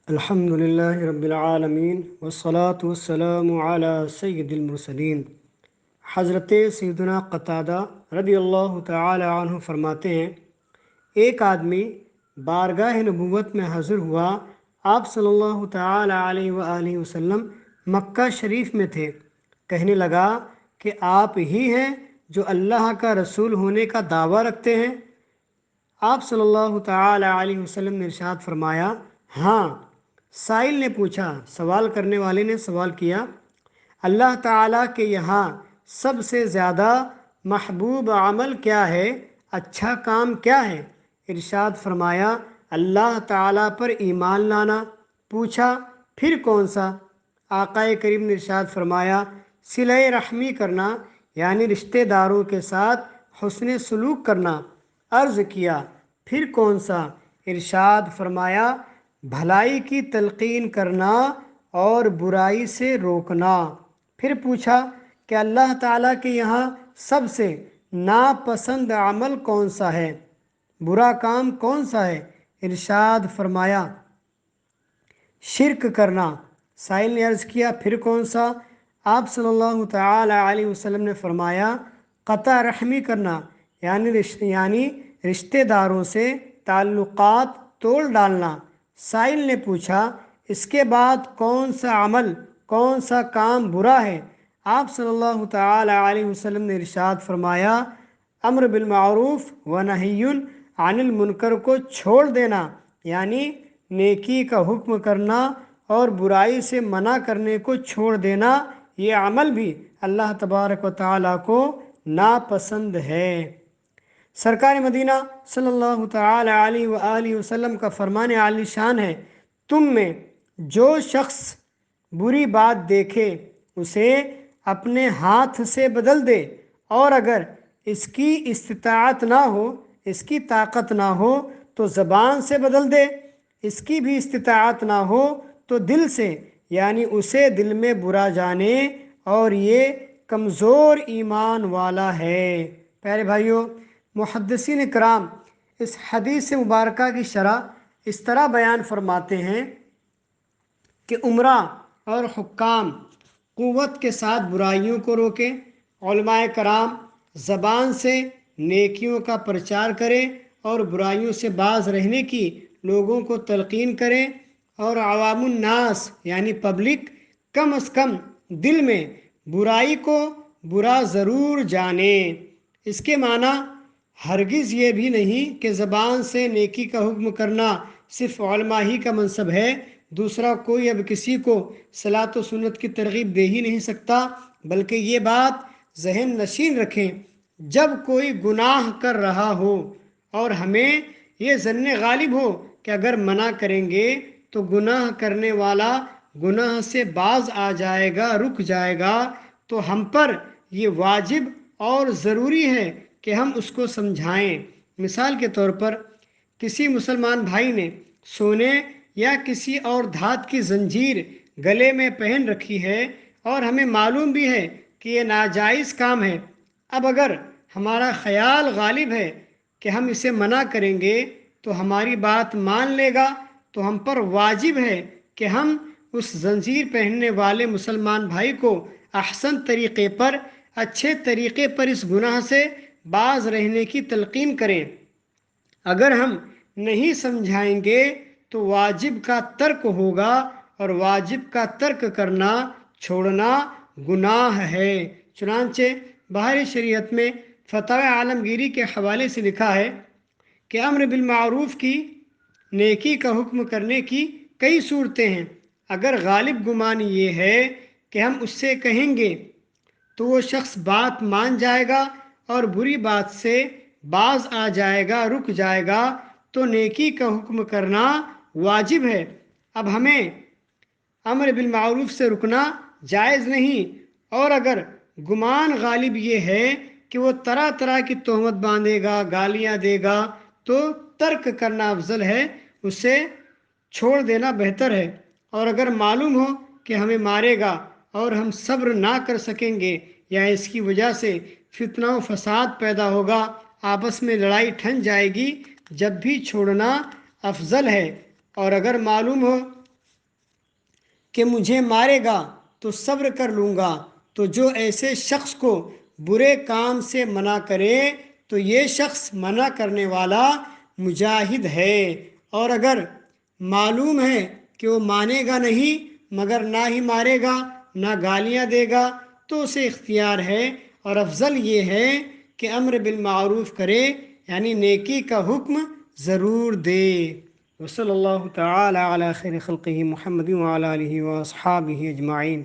الحمد للہ رب العالمین والصلاة والسلام علی سید المرسلین۔ حضرت سیدنا قتادہ رضی اللہ تعالی عنہ فرماتے ہیں، ایک آدمی بارگاہ نبوت میں حاضر ہوا۔ آپ صلی اللہ تعالی علیہ وآلہ وسلم مکہ شریف میں تھے۔ کہنے لگا کہ آپ ہی ہیں جو اللہ کا رسول ہونے کا دعویٰ رکھتے ہیں؟ آپ صلی اللہ تعالی علیہ وسلم نے ارشاد فرمایا، ہاں۔ سائل نے پوچھا، سوال کرنے والے نے سوال کیا، اللہ تعالیٰ کے یہاں سب سے زیادہ محبوب عمل کیا ہے؟ اچھا کام کیا ہے؟ ارشاد فرمایا، اللہ تعالیٰ پر ایمان لانا۔ پوچھا، پھر کون سا؟ آقا کریم نے ارشاد فرمایا، صلہ رحمی کرنا، یعنی رشتہ داروں کے ساتھ حسن سلوک کرنا۔ عرض کیا، پھر کون سا؟ ارشاد فرمایا، بھلائی کی تلقین کرنا اور برائی سے روکنا۔ پھر پوچھا کہ اللہ تعالیٰ کے یہاں سب سے ناپسند عمل کون سا ہے؟ برا کام کون سا ہے؟ ارشاد فرمایا، شرک کرنا۔ سائل نے عرض کیا، پھر کون سا؟ آپ صلی اللہ تعالی علیہ وسلم نے فرمایا، قطع رحمی کرنا، یعنی رشتہ داروں سے تعلقات توڑ ڈالنا۔ سائل نے پوچھا، اس کے بعد کون سا عمل، کون سا کام برا ہے؟ آپ صلی اللہ تعالی علیہ وسلم نے ارشاد فرمایا، امر بالمعروف و نہی عن المنکر کو چھوڑ دینا، یعنی نیکی کا حکم کرنا اور برائی سے منع کرنے کو چھوڑ دینا۔ یہ عمل بھی اللہ تبارک و تعالیٰ کو ناپسند ہے۔ سرکار مدینہ صلی اللہ تعالی علیہ وآلہ وسلم کا فرمان عالی شان ہے، تم میں جو شخص بری بات دیکھے اسے اپنے ہاتھ سے بدل دے، اور اگر اس کی استطاعت نہ ہو، اس کی طاقت نہ ہو تو زبان سے بدل دے، اس کی بھی استطاعت نہ ہو تو دل سے، یعنی اسے دل میں برا جانے، اور یہ کمزور ایمان والا ہے۔ پیارے بھائیوں، محدثین کرام اس حدیث مبارکہ کی شرح اس طرح بیان فرماتے ہیں کہ عمرا اور حکام قوت کے ساتھ برائیوں کو روکیں، علماء کرام زبان سے نیکیوں کا پرچار کریں اور برائیوں سے باز رہنے کی لوگوں کو تلقین کریں، اور عوام الناس یعنی پبلک کم از کم دل میں برائی کو برا ضرور جانیں۔ اس کے معنی ہرگز یہ بھی نہیں کہ زبان سے نیکی کا حکم کرنا صرف علماء ہی کا منصب ہے، دوسرا کوئی اب کسی کو صلاۃ و سنت کی ترغیب دے ہی نہیں سکتا، بلکہ یہ بات ذہن نشین رکھیں، جب کوئی گناہ کر رہا ہو اور ہمیں یہ ظن غالب ہو کہ اگر منع کریں گے تو گناہ کرنے والا گناہ سے باز آ جائے گا، رک جائے گا، تو ہم پر یہ واجب اور ضروری ہے کہ ہم اس کو سمجھائیں۔ مثال کے طور پر کسی مسلمان بھائی نے سونے یا کسی اور دھات کی زنجیر گلے میں پہن رکھی ہے اور ہمیں معلوم بھی ہے کہ یہ ناجائز کام ہے۔ اب اگر ہمارا خیال غالب ہے کہ ہم اسے منع کریں گے تو ہماری بات مان لے گا، تو ہم پر واجب ہے کہ ہم اس زنجیر پہننے والے مسلمان بھائی کو احسن طریقے پر، اچھے طریقے پر اس گناہ سے باز رہنے کی تلقین کریں۔ اگر ہم نہیں سمجھائیں گے تو واجب کا ترک ہوگا، اور واجب کا ترک کرنا، چھوڑنا گناہ ہے۔ چنانچہ بحر شریعت میں فتاوی عالمگیری کے حوالے سے لکھا ہے کہ امر بالمعروف کی، نیکی کا حکم کرنے کی کئی صورتیں ہیں۔ اگر غالب گمان یہ ہے کہ ہم اس سے کہیں گے تو وہ شخص بات مان جائے گا اور بری بات سے باز آ جائے گا، رک جائے گا، تو نیکی کا حکم کرنا واجب ہے۔ اب ہمیں امر بالمعروف سے رکنا جائز نہیں، اور اگر گمان غالب یہ ہے کہ وہ طرح طرح کی تہمت باندھے گا، گالیاں دے گا، تو ترک کرنا افضل ہے، اسے چھوڑ دینا بہتر ہے۔ اور اگر معلوم ہو کہ ہمیں مارے گا اور ہم صبر نہ کر سکیں گے، یا اس کی وجہ سے فتنہ و فساد پیدا ہوگا، آپس میں لڑائی ٹھن جائے گی، جب بھی چھوڑنا افضل ہے۔ اور اگر معلوم ہو کہ مجھے مارے گا تو صبر کر لوں گا، تو جو ایسے شخص کو برے کام سے منع کرے تو یہ شخص منع کرنے والا مجاہد ہے۔ اور اگر معلوم ہے کہ وہ مانے گا نہیں مگر نہ ہی مارے گا نہ گالیاں دے گا تو اسے اختیار ہے، اور افضل یہ ہے کہ امر بالمعروف کرے، یعنی نیکی کا حکم ضرور دے۔ وصلی اللہ تعالی علی خیر خلقہ محمد وعلی آلہ واصحابہ اجمعین۔